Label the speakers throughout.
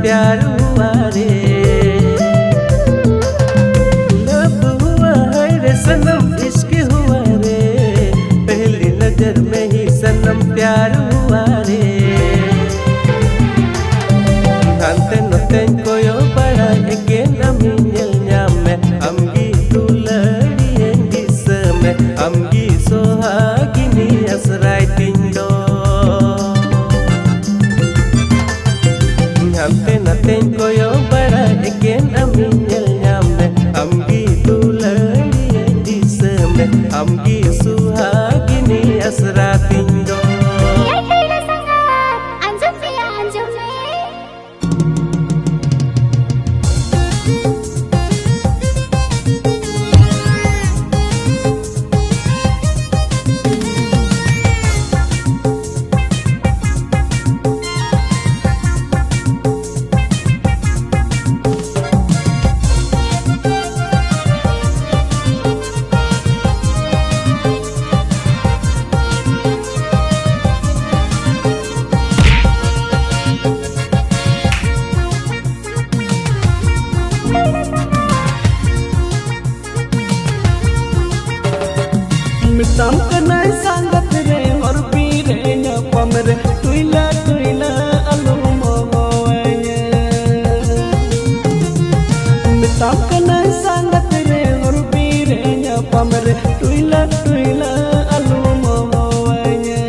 Speaker 1: प्यार हुआ रे, लब हुआ है रे सनम इश्क हुआ रे, पहली नजर में ही सनम प्यार हुआ रे। हानते नोतेन कोयो बड़ा एकेन अमी नेल ᱧᱟᱢ amgi dulari endisme amgi sohagini asrai tindo hampte naten koyo bada eken ami nyel nyamne amgi dulari endisme amgi sohagini asrai tindo मिताम Kanai संगत रे और पीरे ᱧᱟᱯᱟᱢ रे तुइला तुइला अलू मोवाये मिताम कनाई संगत रे और पीरे ᱧापाम रे तुइला तुइला अलू मोवाये।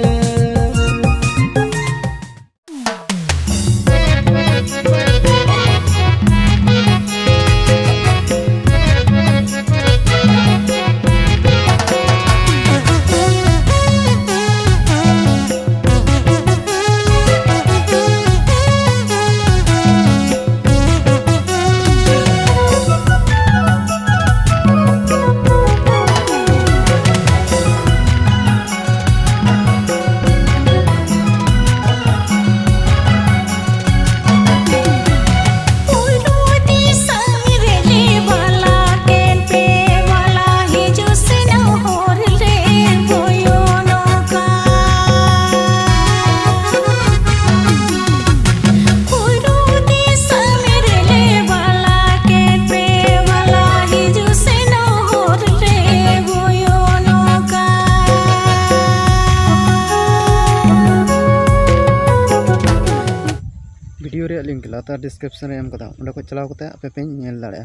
Speaker 1: वीडियो रे लिंक लाता डिस्क्रिप्शन रे एम कदा उंडे को चलाव कते आपे पे नेल दाड़े।